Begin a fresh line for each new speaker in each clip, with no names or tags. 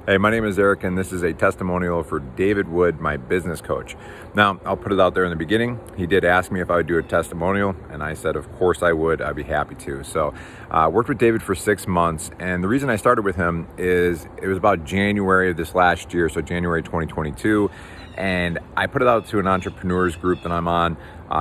Hey, my name is Eric, and this is a testimonial for David Wood, my business coach. Now, I'll put it out there in the beginning. He did ask me if I would do a testimonial, and I said, of course I would. I'd be happy to. So, worked with David for 6 months, and the reason I started with him is it was about January of this last year, so January 2022, and I put it out to an entrepreneurs group that I'm on,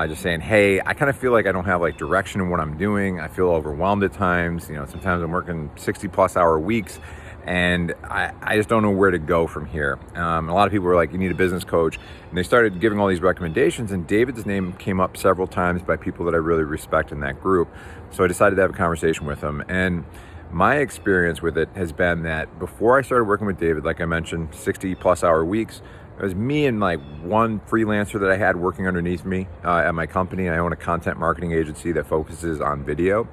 just saying, hey, I kind of feel like I don't have direction in what I'm doing. I feel overwhelmed at times. Sometimes I'm working 60 plus hour weeks, and I just don't know where to go from here. A lot of people were like, you need a business coach. And they started giving all these recommendations, and David's name came up several times by people that I really respect in that group. So I decided to have a conversation with him. And my experience with it has been that before I started working with David, like I mentioned, 60 plus hour weeks, it was me and one freelancer that I had working underneath me at my company. I own a content marketing agency that focuses on video.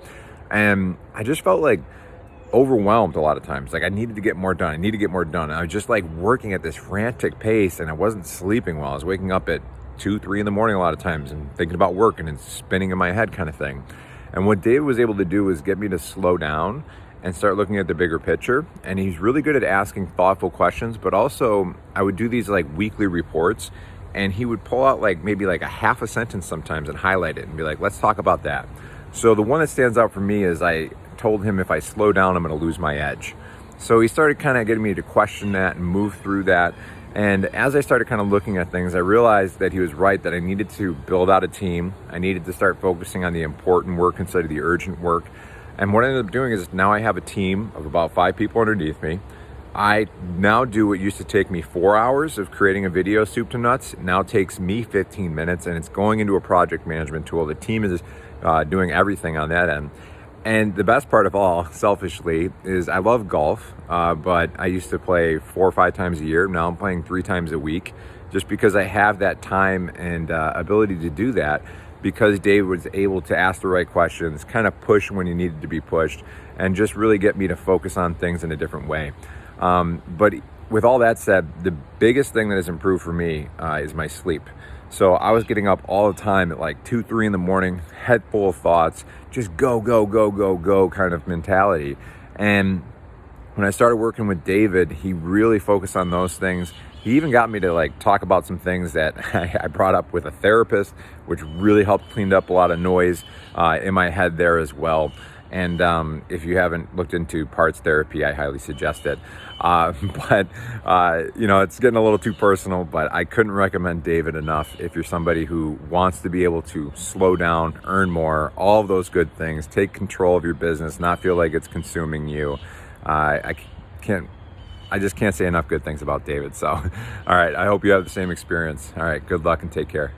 And I just felt overwhelmed a lot of times. I needed to get more done. I was just working at this frantic pace, and I wasn't sleeping well. I was waking up at 2, 3 in the morning a lot of times and thinking about work and spinning in my head kind of thing. And what Dave was able to do was get me to slow down and start looking at the bigger picture. And he's really good at asking thoughtful questions, but also I would do these weekly reports, and he would pull out maybe a half a sentence sometimes and highlight it and be like, let's talk about that. So the one that stands out for me is I told him if I slow down, I'm going to lose my edge. So he started kind of getting me to question that and move through that. And as I started kind of looking at things, I realized that he was right, that I needed to build out a team. I needed to start focusing on the important work instead of the urgent work. And what I ended up doing is now I have a team of about 5 people underneath me. I now do what used to take me 4 hours of creating a video soup to nuts. It now takes me 15 minutes, and it's going into a project management tool. The team is doing everything on that end. And the best part of all, selfishly, is I love golf, but I used to play 4 or 5 times a year. Now I'm playing 3 times a week, just because I have that time and ability to do that, because Dave was able to ask the right questions, kind of push when he needed to be pushed, and just really get me to focus on things in a different way. But with all that said, the biggest thing that has improved for me is my sleep. So I was getting up all the time at 2, 3 in the morning, head full of thoughts, just go kind of mentality. And when I started working with David, he really focused on those things. He even got me to talk about some things that I brought up with a therapist, which really helped clean up a lot of noise in my head there as well. And if you haven't looked into parts therapy, I highly suggest it. But it's getting a little too personal, but I couldn't recommend David enough if you're somebody who wants to be able to slow down, earn more, all of those good things, take control of your business, not feel like it's consuming you. I just can't say enough good things about David. So, all right, I hope you have the same experience. All right, good luck and take care.